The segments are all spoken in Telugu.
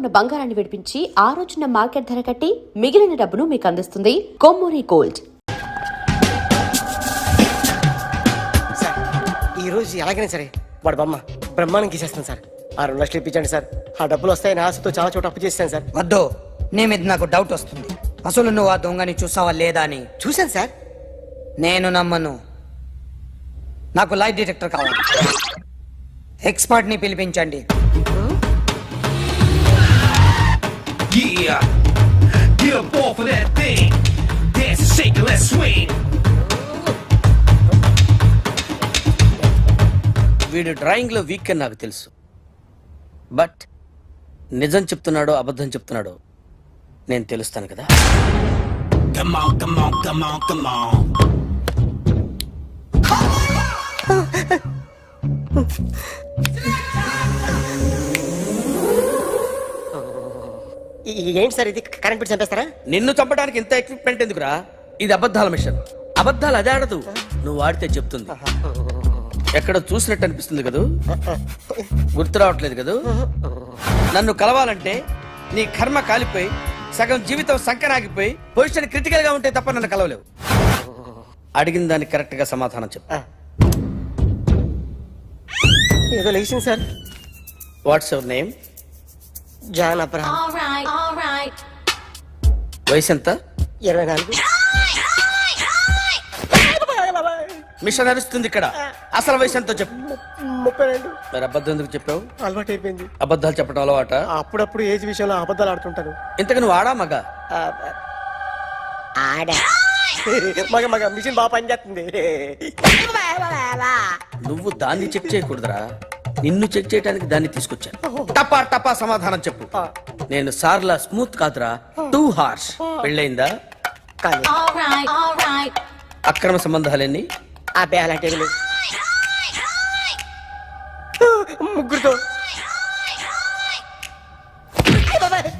ఉన్న బంగారాన్ని విడిపించి ఆ రోజున మార్కెట్ ధర కట్టి మిగిలిన డబ్బును మీకు అందిస్తుంది కొమ్మూరి గోల్డ్. సార్ ఈ రోజు ఎలాగైనా సరే వాడు బొమ్మ బ్రహ్మాండం గీసేస్తాను సార్. 6 లక్షలు ఇప్పించండి సార్. ఆ డబ్బులు వస్తాయని ఆశతో చాలా చోట అప్పు చేశాను సార్. వద్దు, నీ మీద నాకు డౌట్ వస్తుంది. అసలు నువ్వు ఆ దొంగని చూసావా లేదా అని. చూశాను సార్. నేను నమ్మను. నాకు లైట్ డిటెక్టర్ కావాలి. ఎక్స్పర్ట్ ని పిలిపించండి. Yeah, get up off of that thing. Dance and shake and let's swing. వీడు డ్రాయింగ్ లో వీక్ అని నాకు తెలుసు. బట్ నిజం చెప్తున్నాడో అబద్ధం చెప్తున్నాడో నేను తెలుస్తాను కదా. Come on, come on, come on, come on. ఏంటి సార్ ఇది? కరెంట్ బిల్ చంపేస్తారా? నిన్ను చంపడానికి ఇంత ఎక్విప్మెంట్ ఎందుకురా? ఇది అబద్ధాల మిషన్. అబద్ధాలు అదే ఆడదు, నువ్వు వాడితే చెప్తుంది. ఎక్కడ చూసినట్టు అనిపిస్తుంది కదూ? గుర్తు రావట్లేదు కదూ? నన్ను కలవాలంటే నీ కర్మ కాలిపోయి సగం జీవితం సంకనాగిపోయి పొజిషన్ క్రిటికల్ గా ఉంటే తప్ప నన్ను కలవలేవు. అడిగిన దానికి కరెక్ట్ గా సమాధానం చెప్పు. ఏదో లేచింది sir. What's your name? John Abraham. వయసు ఎంత? 24. మిషన్ నడుస్తుంది ఇక్కడ. అసలు వయసు ఎంతో చెప్పు. 32. మరి అబద్ధం ఎందుకు చెప్పావు? అలవాటు అయిపోయింది. అబద్ధాలు చెప్పడం అలవాట? అప్పుడప్పుడు ఏజ్ విషయంలో అబద్ధాలు ఆడుతుంటాను. ఇంతకు నువ్వు ఆడా మగ? ఆడా. మగ మగ మిషన్ బాగా పనిచేస్తుంది. నువ్వు దాన్ని చెక్ చేయకూడదురా, నిన్ను చెక్ చేయడానికి దాన్ని తీసుకొచ్చాను. టపా టపా సమాధానం చెప్పు. నేను సార్లా స్మూత్ కాదురా, టూ హార్ష్. పెళ్ళయిందా? కానీ అక్రమ సంబంధాలన్నీ? అబ్బే అలాంటివి లేవు. ముగ్గురుతో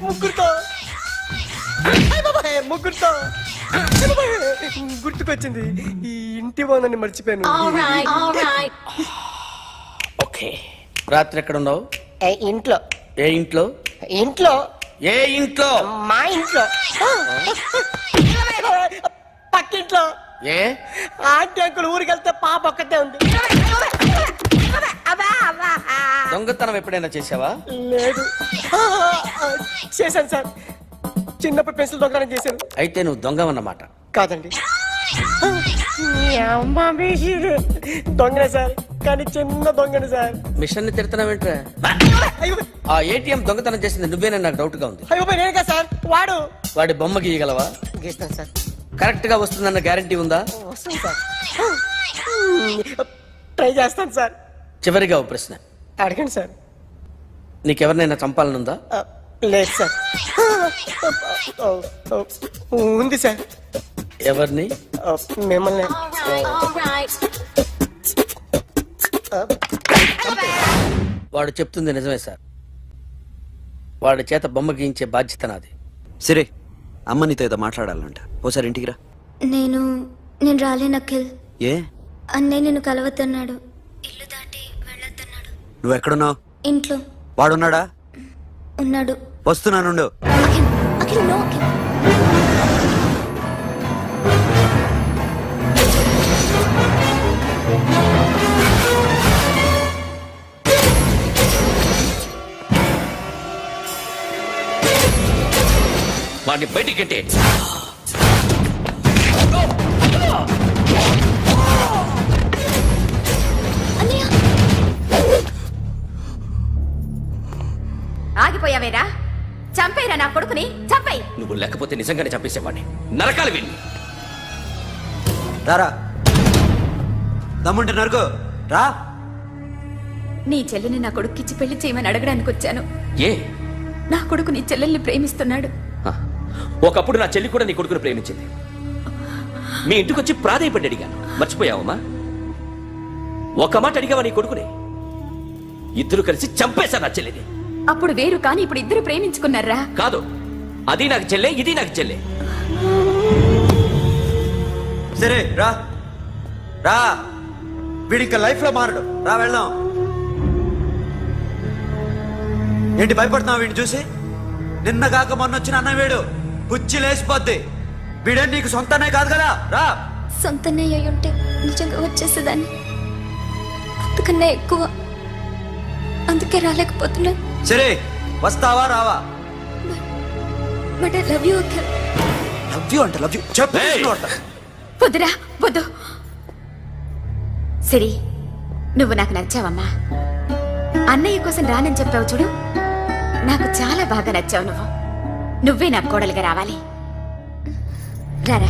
ముగ్గురుతో ముగ్గురుతో గుర్తుకొచ్చింది. ఈ ఇంటి వాళ్ళని మర్చిపోయాను. ఓకే. రాత్రి ఎక్కడ ఉన్నావు? ఇంట్లో. ఏ ఇంట్లో? ఇంట్లో. ఏ ఇంట్లో? మా ఇంట్లో. పక్కింట్లో. ఏ ఆంటీ అంకుల్ ఊరికి వెళ్తే పాప ఒక్కతే ఉంది. దొంగతనం ఎప్పుడైనా చేసావా? లేదు. చేశాను సార్. చిన్నప్పుడు పెన్సిల్ దొంగతనం చేశాను. అయితే నువ్వు దొంగవన్నమాట. కాదండి, దొంగనే సార్, కానీ చిన్న దొంగని సార్. మిషన్ ని తిడుతున్నావేంట్రా? ఆ ఏటీఎం దొంగతనం చేసింది నువ్వేనని నాకు డౌట్ గా ఉంది. అయ్యో నేను కదా సార్. వాడి బొమ్మ గీయగలవా? గీస్తాను సార్. కరెక్ట్ గా వస్తుందన్న గ్యారంటీ ఉందా? వస్తుంది సార్. ట్రై చేస్తాను సార్. చివరిగా ఓ ప్రశ్న అడగండి సార్. నీకెవరినైనా చంపాలనుందా? లేదు సార్. ఉంది సార్. ఎవరిని? మిమ్మల్ని. వాడు చెప్తుంది నిజమే సార్. వాడి చేత బొమ్మ గీయించే బాధ్యత నాది. సరే, అమ్మ నీతో ఏదో మాట్లాడాలంట. ఓసారి ఇంటికి రా. నేను రాలేను అఖిల్. ఏ? అన్నయ్య నిన్ను కలవద్దన్నాడు. ఇల్లు దాటి వెళ్ళొద్దన్నాడు. నువ్వు ఎక్కడున్నావు? ఇంట్లో. వాడున్నాడా? ఉన్నాడు. వస్తున్నానుండు. అఖిల్, అఖిల్, నో అఖిల్. వాడిని బయటికి ఆగిపోయావేరా? చంపేరా నా కొడుకుని, చంపేయి. నువ్వు లేకపోతే నిజంగానే చంపేసేవాడిని. నరకాలి విని. రారా, దమ్ముంటే నరుకు రా. నీ చెల్లిని నా కొడుక్కిచ్చి పెళ్లి చేయమని అడగడానికి వచ్చాను. ఏ? నా కొడుకు నీ చెల్లెల్ని ప్రేమిస్తున్నాడు. ఒకప్పుడు నా చెల్లి కూడా నీ కొడుకుని ప్రేమించింది. మీ ఇంటికి వచ్చి ప్రాధాయపడి అడిగాను. మర్చిపోయావమ్మా? ఒక మాట అడిగావా నీ కొడుకుని? ఇద్దరు కలిసి చంపేశారు నా చెల్లిని. అప్పుడు వేరు, కానీ ఇప్పుడు ఇద్దరు ప్రేమించుకున్నారా? కాదు, అది నాకు చెల్లె, ఇది నాకు చెల్లె. సరే రా రా, వీడిక లైఫ్ లో మారడు. రా వెళ్దాం. ఏంటి భయపడుతున్నావు వీడిని చూసి? నిన్న కాక మొన్న వచ్చిన అన్న వీడు పుచ్చి లేచిపోద్ది. వీడే నీకు సొంతనే కాదు కదా, రా. సొంతనే అయి ఉంటే నిజంగా వచ్చేసేదాన్ని. అంతకన్నా ఎక్కువ. అందుకే రాలేకపోతున్నా. సరే, వస్తావా రావా? But I love you uncle. Love you అంటే లవ్ యూ చెప్పు. ఏయ్! వద్దురా వద్దు. సిరి, నువ్వు నాకు నచ్చావమ్మా. అన్నయ్య కోసం రానని చెప్పావు చూడు, నాకు చాలా బాగా నచ్చావు నువ్వు. నువ్వే నాకు కోడలిగా రావాలి. రారా.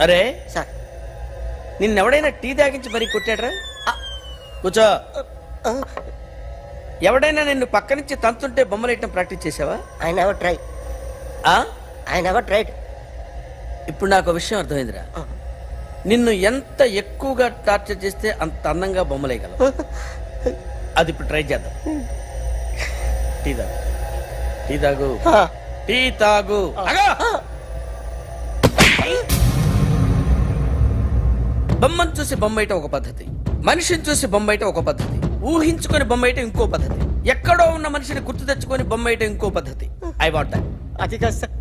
అరే, సార్ నిన్నెవడైనా టీ తాగించి మరీ కొట్టాడ్రా? కూర్చో. ఎవడైనా నిన్ను పక్క నుంచి తంతుంటే బొమ్మలేయటం ప్రాక్టీస్ చేసావా? I never try. ఆ? I never tried. ఇప్పుడు నాకు ఒక విషయం అర్థమైందిరా. నిన్ను ఎంత ఎక్కువగా టార్చర్ చేస్తే అంత అందంగా బొమ్మలేయగలవు. అది ఇప్పుడు ట్రై చేద్దాం. టీ తాగు, టీ తాగు, టీ తాగు. ఆగు! బొమ్మను చూసి బొమ్మయటం ఒక పద్ధతి, మనిషిని చూసి బొమ్మయటం ఒక పద్ధతి, ఊహించుకొని బొమ్మయటం ఇంకో పద్ధతి, ఎక్కడో ఉన్న మనిషిని గుర్తు తెచ్చుకొని బొమ్మయటం ఇంకో పద్ధతి. I want that. అది కాదు సార్.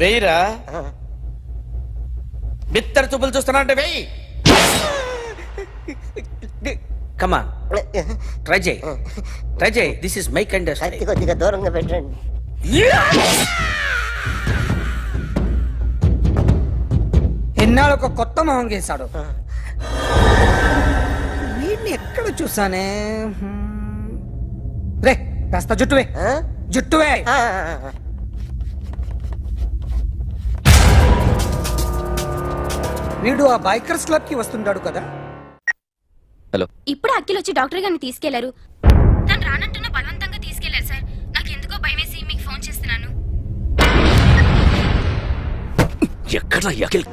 వెయ్యిరా. బిత్తర చూపులు చూస్తున్నా అంటే వెయ్యి. కమాన్, ట్రై చేయి, ట్రై చేయి. This is my kind of కత్తి కొద్దిగా దూరంగా పెట్టండి. ఎన్నాళ్ళు ఒక కొత్త మొహం గీశాడు. వీడిని ఎక్కడ చూసానే? రే, కాస్త జుట్టువే, జుట్టువే. వీడు ఆ బైకర్స్ క్లబ్ కి వస్తుంటాడు కదా. ఇప్పుడు అఖిల్ వచ్చి డాక్టర్ గారిని తీసుకెళ్లారు. తను రానంటున్న బలవంతంగా తీసుకెళ్లారు సార్. నాకు ఎందుకో భయమేసి మీకు ఫోన్ చేస్తున్నాను. ఎక్కడ అఖిల్?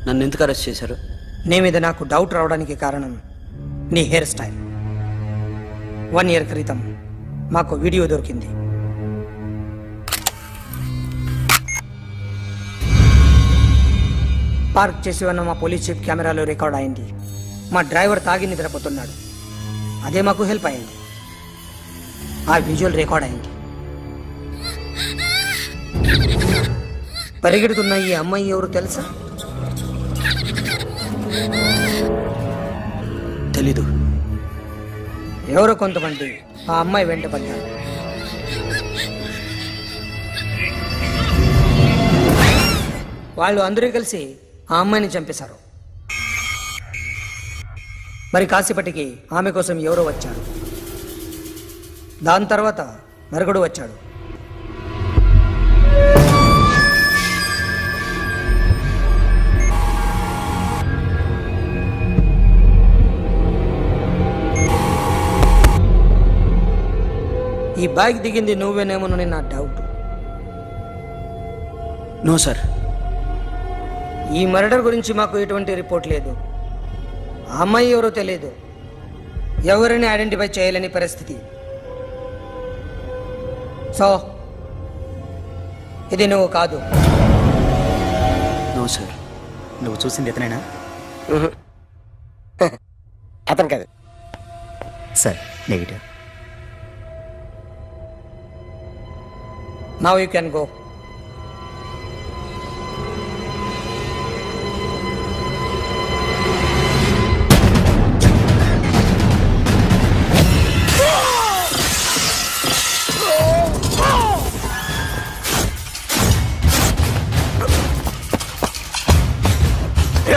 నన్ను ఎందుకు అరెస్ట్ చేశారు? నీ మీద నాకు డౌట్ రావడానికి కారణం నీ హెయిర్ స్టైల్. 1 year క్రితం మాకు వీడియో దొరికింది. పార్క్ చేసి ఉన్న మా పోలీస్ జీప్ కెమెరాలో రికార్డ్ అయింది. మా డ్రైవర్ తాగి నిద్రపోతున్నాడు. అదే మాకు హెల్ప్ అయింది. ఆ విజువల్ రికార్డ్ అయింది. పరిగెడుతున్న ఈ అమ్మాయి ఎవరు తెలుసా? తెలీదు. ఎవరో కొంతమంది ఆ అమ్మాయి వెంట పడ్డారు. వాళ్ళు అందరూ కలిసి ఆ అమ్మాయిని చంపేశారు. మరి కాసేపటికి ఆమె కోసం ఎవరో వచ్చారు. దాని తర్వాత మరొకడు వచ్చాడు. ఈ బైక్ దిగింది నువ్వేనేమోనని నా డౌట్. No sir. ఈ మర్డర్ గురించి మాకు ఎటువంటి రిపోర్ట్ లేదు. ఆ అమ్మాయి ఎవరో తెలియదు. ఎవరిని ఐడెంటిఫై చేయలేని పరిస్థితి. సో ఇది నువ్వు కాదు. No sir. నువ్వు చూసింది ఇతనేనా? అతను కాదు సార్, negative. Now you can go.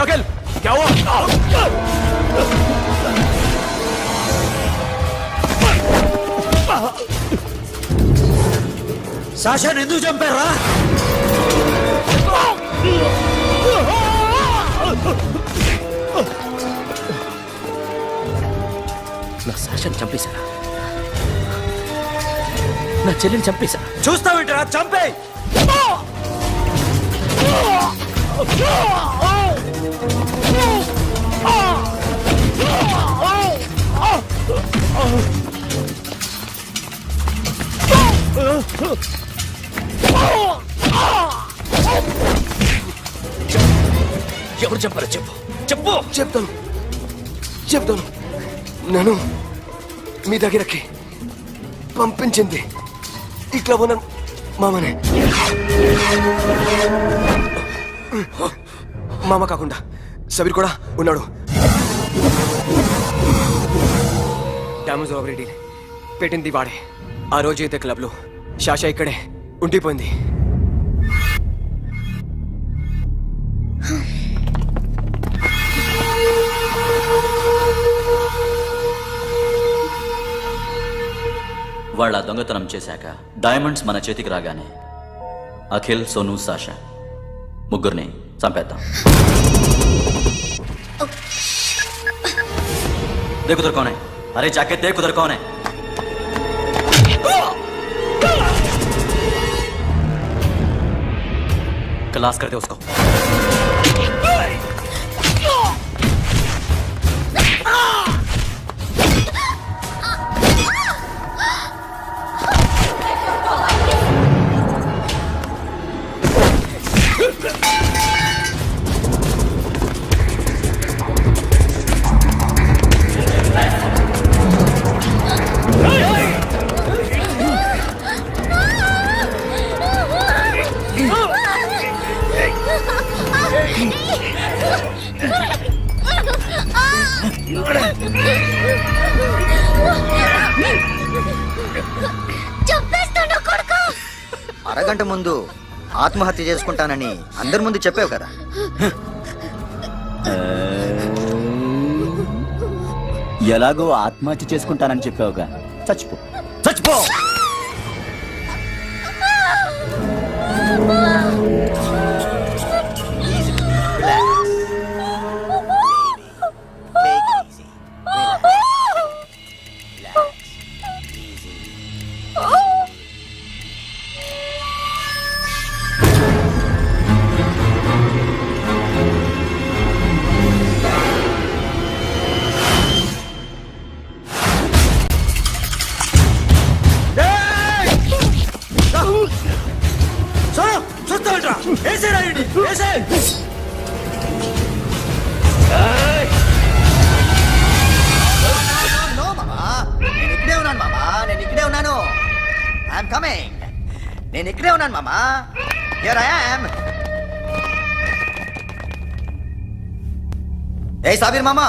Akhil क्या हुआ? సాషాని ఎందుకు చంపారా? నా సాషాన్ని చంపేశారా? నా చెల్లిని చంపేశారా? చూస్తావేంటరా? చంపే. ఎవరు చంపారో చెప్పు, చెప్పు. చెప్తాను నేను మీ దగ్గరకి పంపించింది ఇట్లా ఉన్న మామనే. మామ కాకుండా సబీర్ కూడా ఉన్నాడు. డ్యామేజ్ రాబరీ పెట్టింది వాడే. ఆ రోజు అయితే క్లబ్లో శాషా ఇక్కడే ఉండిపోయింది. వాళ్ళ దొంగతనం చేశాక డైమండ్స్ మన చేతికి రాగానే అఖిల్, సోను, సాషా ముగ్గురిని చంపేద్దాం. देख उधर कौन है? अरे जाके देख उधर कौन है? क्लास कर दे उसको. అరగంట ముందు ఆత్మహత్య చేసుకుంటానని అందరి ముందు చెప్పావు కదా. ఎలాగో ఆత్మహత్య చేసుకుంటానని చెప్పావుగా, చచ్చిపో చచ్చిపో. చూస్తావేంట్రా? వేసేరా వీడిని, వేసేయ్. నేను ఇక్కడే ఉన్నాను మామా, నేను ఇక్కడే ఉన్నాను. I'm coming. నేను ఇక్కడే ఉన్నాను మామా. Here I am. ఏ సాబీర్ మామా,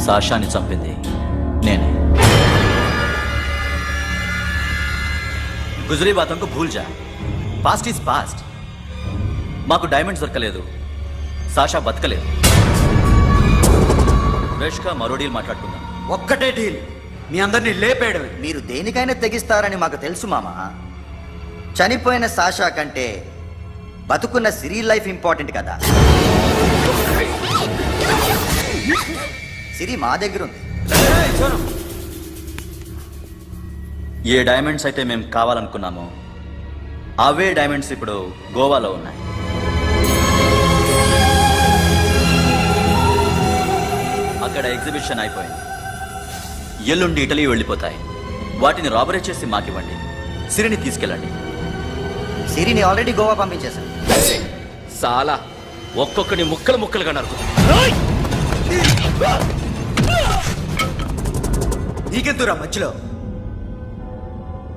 సాషాని చంపింది నేనే. గుజరీ బాతంకు భూల్ జా. Past is past. మాకు డైమండ్స్ దొరకలేదు, సాషా బతకలేదు. ఫ్రెష్గా మరో డీల్ మాట్లాడుకుందాం. ఒక్కటే డీల్, మీ అందరినీ లేపేయడమే. మీరు దేనికైనా తెగిస్తారని మాకు తెలుసు మామా. చనిపోయిన సాషా కంటే బతుకున్న సిరి లైఫ్ ఇంపార్టెంట్ కదా. సిరి మా దగ్గర ఉంది. ఏ డైమండ్స్ అయితే మేము కావాలనుకున్నామో అవే డైమండ్స్ ఇప్పుడు గోవాలో ఉన్నాయి. అక్కడ ఎగ్జిబిషన్ అయిపోయింది. ఎల్లుండి ఇటలీ వెళ్ళిపోతాయి. వాటిని రాబరీ చేసి మాకివ్వండి. సిరిని తీసుకెళ్ళండి. సిరిని ఆల్రెడీ గోవా పంపించేశాను. సాలా ఒక్కొక్కని ముక్కలు ముక్కలుగా నరుకుతా. నీకెందురా మధ్యలో?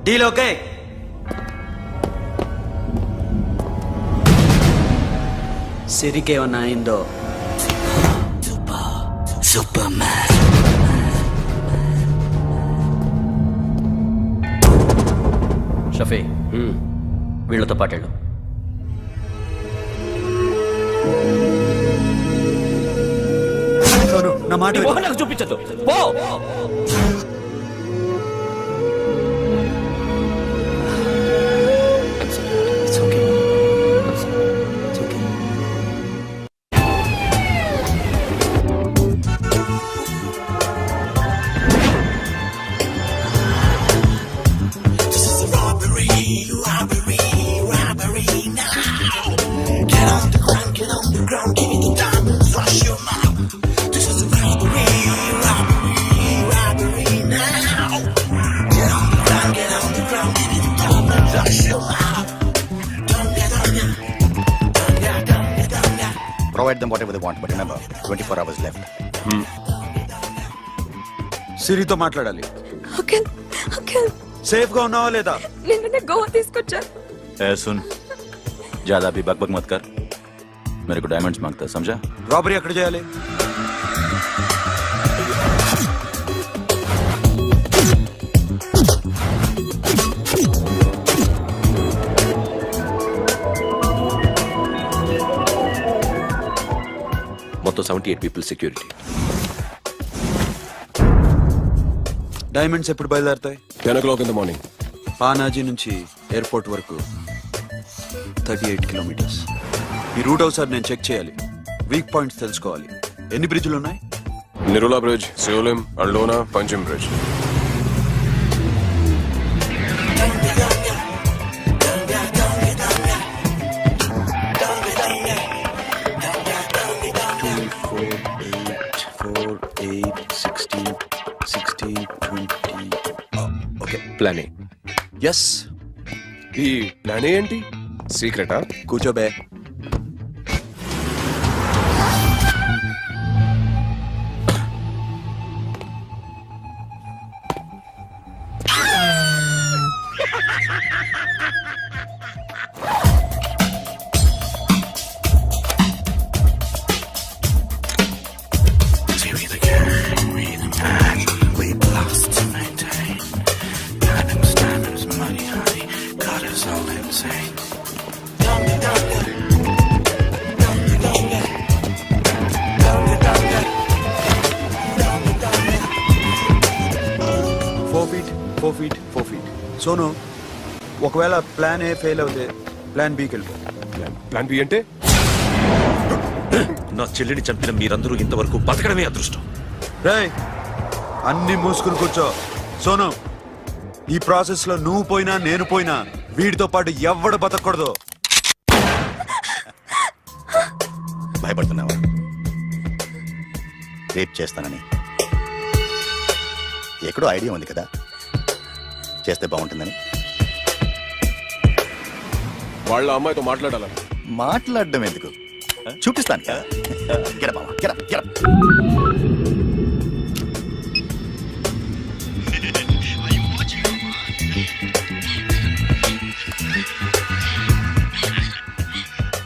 Deal okay? సిరికేమన్నా అయిందో? Super man. షఫీ, వీళ్ళతో పాటేళ్ళు. సోను నా మాట నీ విను. మొహం నాకు చూపించద్దు పో. Provide them whatever they want, but remember, 24 hours left. సిరితో మాట్లాడాలి. అంకుల్ అంకుల్ సేఫ్ గా ఉన్నావా లేదా? నిన్న గోవా తీసుకొచ్చారు. ए सुन, ज्यादा भी बकबक मत कर. मेरे को डायमंड्स मांगता है, समझा? రాబరీ ఎక్కడ చేయాలి? మొత్తం 78 పీపుల్ సెక్యూరిటీ. డైమండ్స్ ఎప్పుడు బయలుదేరుతాయి? 10 o'clock in the morning. Panaji నుంచి ఎయిర్పోర్ట్ వరకు 38 కిలోమీటర్స్. ఈ రూట్ ఒకసారి నేను చెక్ చేయాలి. వీక్ పాయింట్స్ తెలుసుకోవాలి. ఎన్ని బ్రిడ్జ్లు ఉన్నాయి? Nirula Bridge, Seolim, Aldona, Panjim Bridge. Plan S. ఈ ప్లాన్ ఏంటి? సీక్రెటా? కూర్చోబే. సోను, ఒకవేళ ప్లాన్ ఏ ఫెయిల్ అవుతే ప్లాన్ బికి వెళ్ళిపో. ప్లాన్ బి అంటే? నా చెల్లిని చంపిన మీరందరూ ఇంతవరకు బతకడమే అదృష్టం. రేయ్, అన్ని మూసుకుని కూర్చో. సోను, ఈ ప్రాసెస్ లో నువ్వు పోయినా నేను పోయినా వీడితో పాటు ఎవ్వడు బతకూడదు. భయపడుతున్నావా? రేప్ చేస్తానని ఎక్కడో ఐడియా ఉంది కదా, చేస్తే బాగుంటుందని. వాళ్ళ అమ్మాయితో మాట్లాడాలని. మాట్లాడడం ఎందుకు, చూపిస్తాను కదా. Get up, మామ, get up, get up.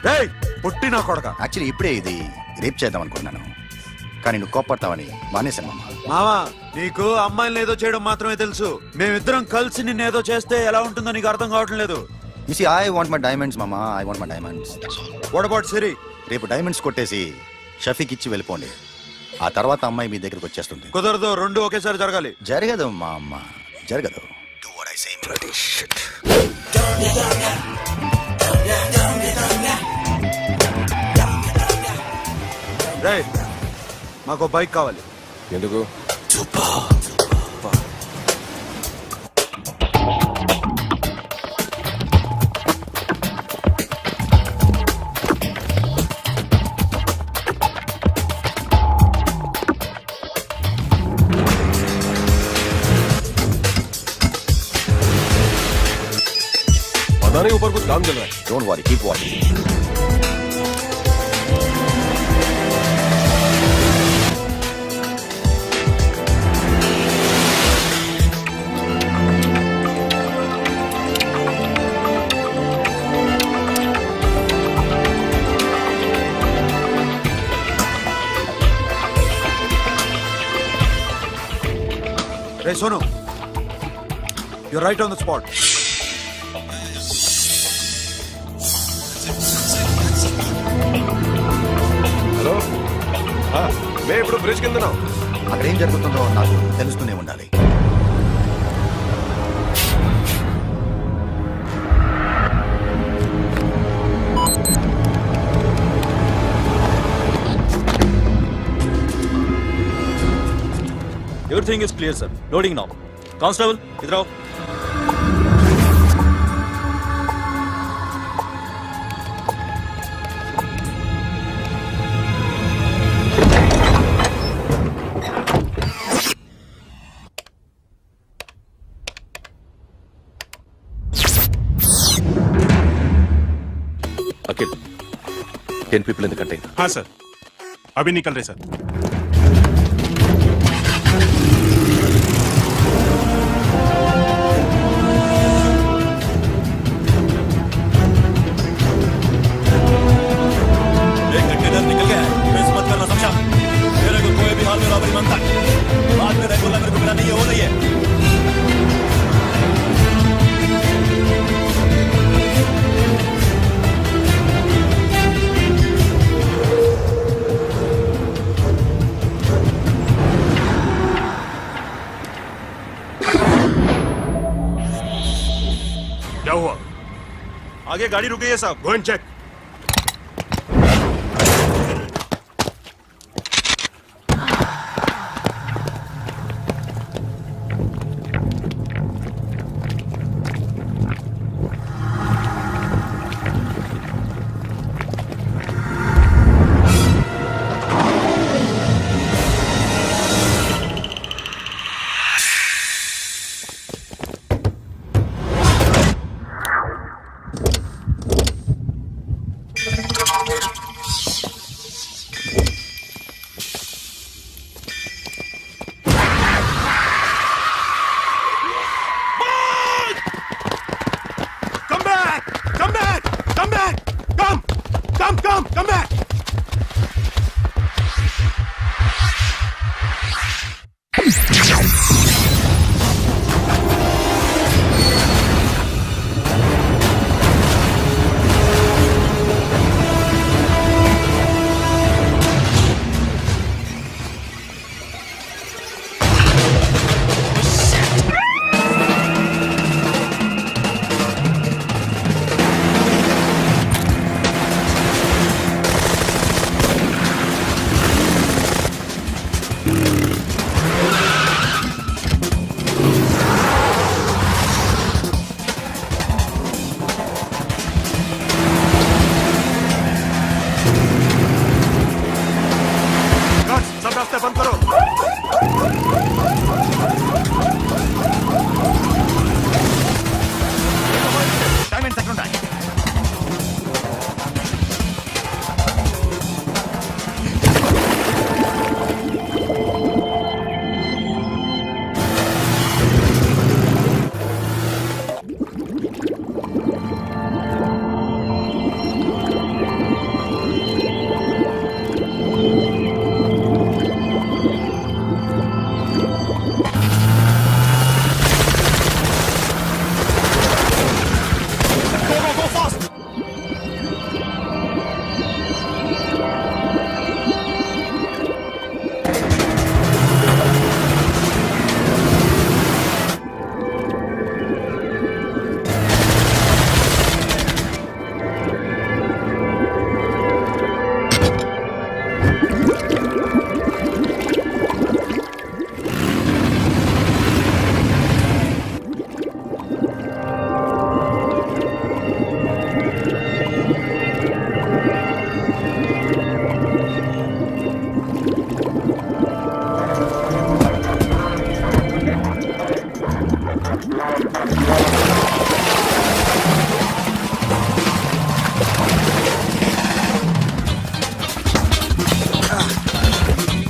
రేయ్, పుట్టి నా కొడక. యాక్చువల్లీ ఇప్పుడే ఇది రేప్ చేద్దాం అనుకున్నాను, కానీ నువ్వు కోపడతావని మానేశాను మామ. మావా, నీకు అమ్మాయిని ఏదో చేయడం మాత్రమే తెలుసు. మేమిద్దరం కలిసి నిన్నేదో చేస్తే ఎలా ఉంటుందో నీకు అర్థం కావటం లేదు. You see, I want my diamonds, mama. I want my diamonds. What about సిరి? రేపు డైమండ్స్ కొట్టేసి షఫీక్ ఇచ్చి వెళ్ళిపోండి. ఆ తర్వాత అమ్మాయి మీ దగ్గరకు వచ్చేస్తుంది. కుదరదు, రెండు ఒకేసారి జరగాలి. జరగదు మా అమ్మ, జరగదు. Do what I say. Bloody shit. రేయ్, మాకు బైక్ కావాలి. ఎందుకు? पता नहीं ऊपर कुछ काम चल रहा है. Don't worry, keep watching. Ray Sonu, you're right on the spot. Bridge కింద అక్కడ ఏం జరుగుతుందో నాకు తెలుస్తూనే ఉండాలి. Everything is clear sir. Loading now. Constable ఇద్దరు. अखिल 10 people in the container. हाँ सर, अभी निकल रहे सर. एक कंटेनर निकल गया है. मिस मत करना समझा. मेरे को कोई भी हाल में रॉबरी बनता है. बाद में रेगुलर मेरे को मिला नहीं है, वो नहीं है. क्या हुआ? आगे गाड़ी रुकी है साहब. Go and check. Come back! सब रास्ते बंद करो. డైమండ్స్ ఎక్కడ ఉన్నాయి?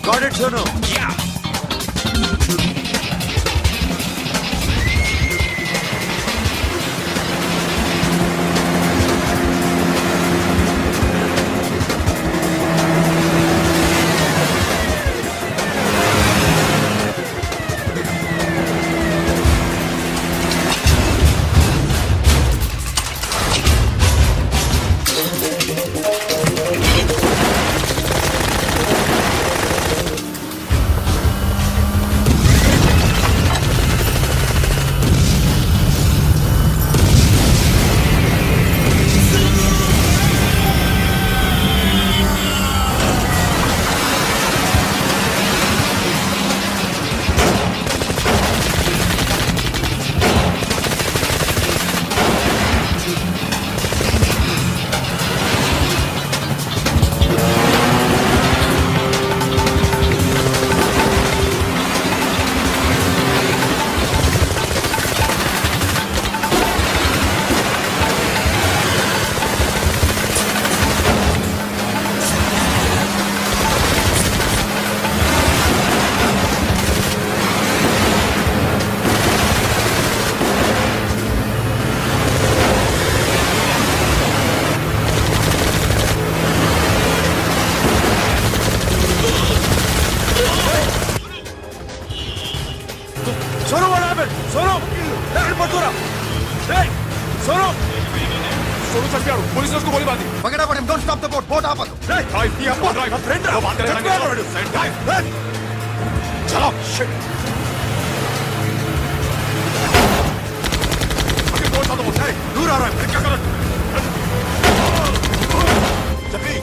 Got it, Sono. सोनू चंपियाड़ू पुलिस ने उसको गोली मार दी फटाफट don't stop the boat boat आपा ड्राइव ये अपना ड्राइव फ्रेंड वो बात करेंगे ड्राइव चलो शिट ओके कौन सा तो बोल दूर आ रहा है क्या कर शफी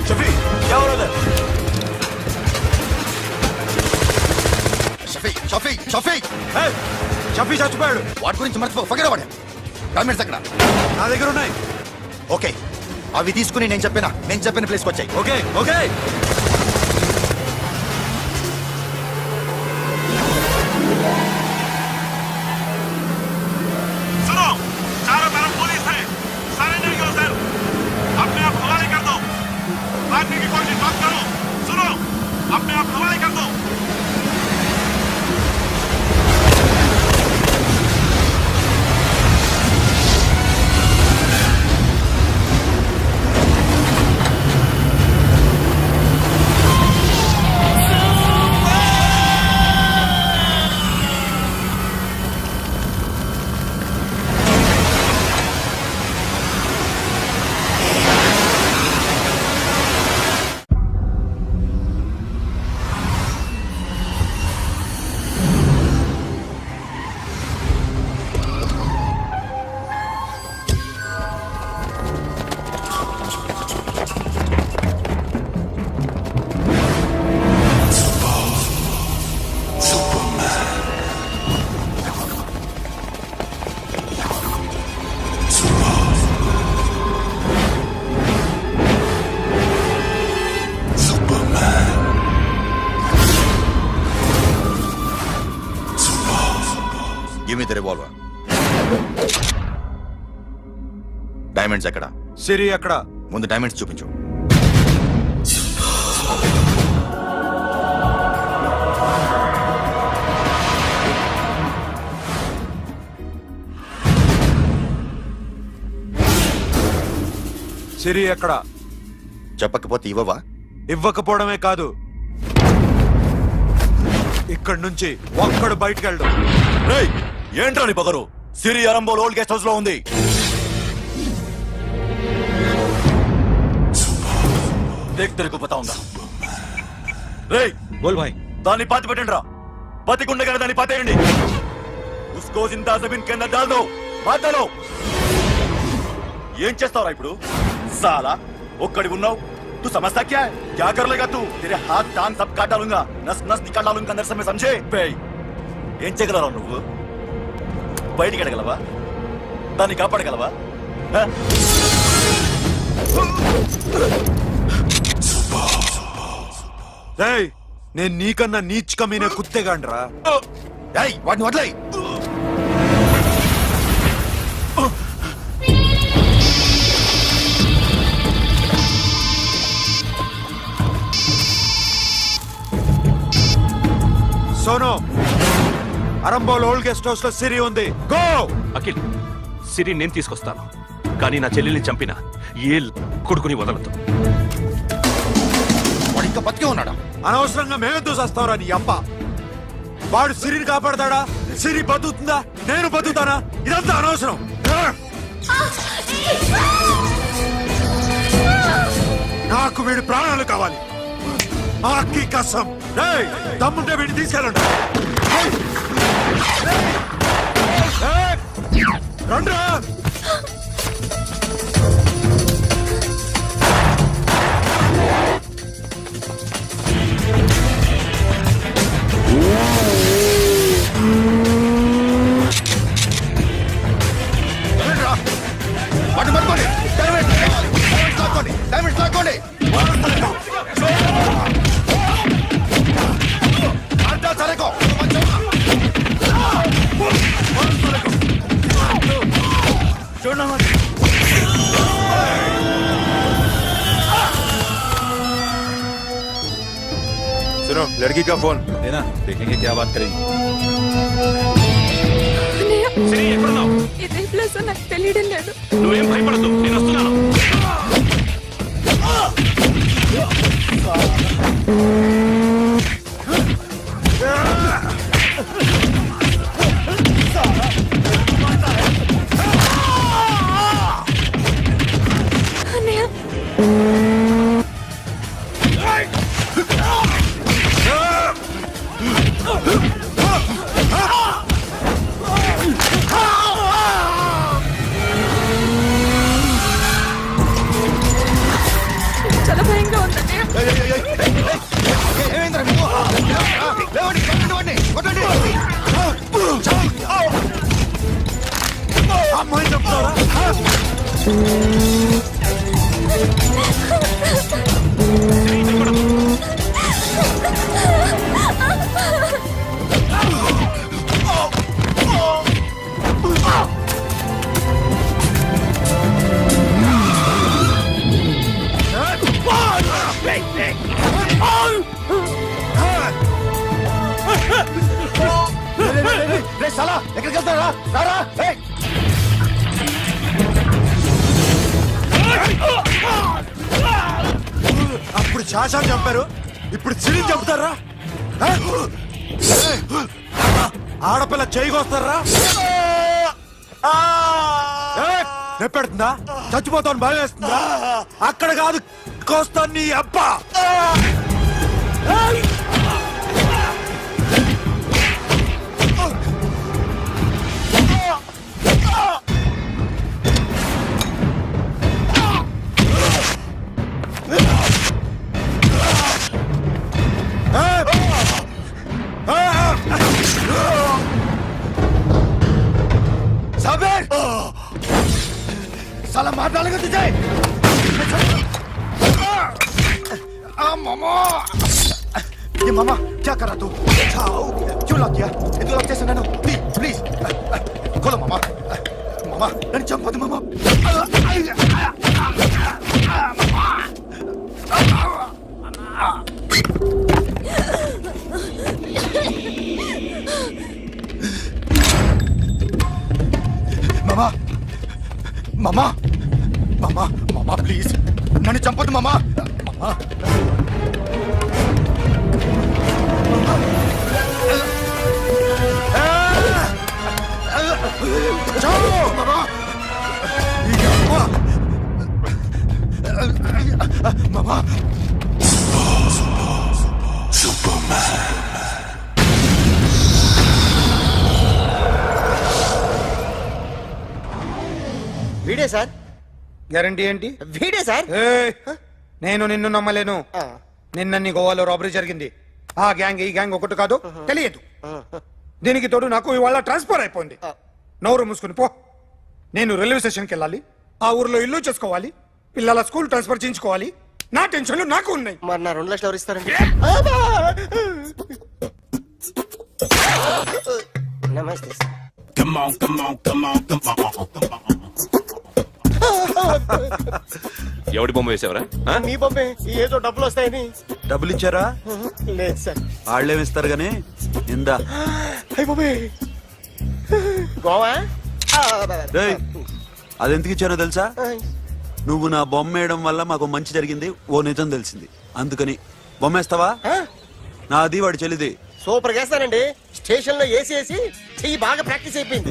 शफी क्या हो रहा है షఫీ షఫీ షఫీ షఫీ చచ్చిపోయాడు. వాటి గురించి మర్చిపో ఫగడ వాడే డాక్యుమెంట్స్ అక్కడ నా దగ్గర ఉన్నాయి. ఓకే అవి తీసుకుని నేను చెప్పిన ప్లేస్కి వచ్చాయి ఓకే ఓకే सुनो चारों तरफ पुलिस है सरेंडर करो सर अपने आप हवाले कर दो भागने की कोशिश मत करो सुनो अपने आप हवाले कर दो give me the revolver diamonds ఎక్కడ సిరి అక్కడ. ముందు డైమండ్స్ చూపించు సిరి అక్కడ. చెప్పకపోతే ఇవ్వవా ఇవ్వకపోవడమే కాదు, ఇక్కడి నుంచి ఒక్కడు బయటకు వెళ్ళడు. రేయ్ ఏంట్రా నీ పగరు సిరి అరంబోల్ ఓల్డ్ గెస్ట్ హౌస్ లో ఉంది దేక్ తెరకు పతా ఉందా రేయ్ బోల్ భాయ్. దాన్ని పాతి పెట్టండి రా బతికుండగానే దాన్ని పాతేయండి ఉస్కో జిందా జమీన్ కే అందర్ డాల్ దో మార్ డాలో ఏం చేస్తావురా ఇప్పుడు సాలా ఒక్కడి ఉన్నావు तू समझता क्या है क्या कर लेगा तू तेरे हाथ टांग सब काट डालूंगा नस नस निकाल डालूंगा अंदर से मैं समझे बे ఏం చేయగలరా నువ్వు బయటికి ఎడగలవా దాన్ని కాపాడగలవా రేయ్ నేను నీకన్నా నీచ్ కమీనే కుత్తేగాండ్రా. వాటిని వదిలేయ్ Sonu Arambol old guest house లో సిరి ఉంది. గో. అఖిల్ సిరి నేను తీసుకొస్తాను, కానీ నా చెల్లెల్ని చంపిన ఏ కొడుకుని వదలదు. వాడు ఇంకా బతికే ఉన్నాడా అనవసరంగా మేమెందుకు చేస్తావురా నీ అప్ప. వాడు సిరిని కాపాడతాడా? సిరి బతుకుతుందా? నేను బతుకుతానా? ఇదంతా అనవసరం. నాకు వీడి ప్రాణాలు కావాలి. ఆకి కసం. రేయ్ దమ్ముంటే వీడిని తీసుకెళ్ళండి. రండ్రా. వాటిని పట్టుకోండి డైమండ్స్ లాక్కోండి సరేకో सुनो लड़की का फोन देना देखेंगे क्या बात करेंगे ఇదే ప్లేస్ నాకు తెలియడం లేదు. నువ్వేం భయపడద్దు, నేను వస్తున్నాను. చెప్తారా ఎక్కడికి వెళ్తారా రారా అప్పుడు శాసా చంపారు ఇప్పుడు చిరి చంపుతారా ఆడపిల్ల చేయకొస్తారా నెప్పెడుతుందా చచ్చిపోతాను భయం వేస్తుందా అక్కడ కాదు కోస్తాను నీ అబ్బా साबिर साला मार डालेगा तुझे मामा ये मामा क्या कर रहा तू क्यों लग गया तू लग जैसे नैनो प्लीज प्लीज खोलो मामा मामा nano Champa they mama mama mama mama mama please नन्ను చంపొద్దు మామా మామా చావు మామా మామా వీడే సార్ గ్యారంటీ ఏంటి? వీడే సార్ ఏయ్, నేను నిన్ను నమ్మలేను. నిన్న నీ గోవాలో రాబరీ జరిగింది. ఆ గ్యాంగ్ ఈ గ్యాంగ్ ఒకటి కాదు, తెలియదు. దీనికి తోడు నాకు ఇవాళ ట్రాన్స్ఫర్ అయిపోయింది. నోరు మూసుకుని పో. నేను రైల్వే స్టేషన్కి వెళ్ళాలి, ఆ ఊర్లో ఇల్లు చేసుకోవాలి, పిల్లల స్కూల్ ట్రాన్స్ఫర్ చేయించుకోవాలి. నా టెన్షన్లు నాకు ఉన్నాయి. మరి నా 2 లక్షలు ఎవరు ఇస్తారండి? నమస్తే సార్. ఎవడి బొమ్మ వేసావరా మీ బొమ్మే ఏదో డబ్బులు వస్తాయని. డబ్బులు ఇచ్చారా? లేదు సార్. వాళ్ళేమిస్తారు గానీ ఇందా. అయ్య బాబే గోవా. రేయ్, అదెందుకు ఇచ్చానో తెలుసా? నువ్వు నా బొమ్మ వేయడం వల్ల మాకు మంచి జరిగింది, ఓ నిజం తెలిసింది. అందుకని బొమ్మేస్తావా? నాది వాడి చెల్లిది. సూపర్ చేస్తానండి. స్టేషన్ లో ఏసీ చెయ్యి బాగా ప్రాక్టీస్ అయిపోయింది.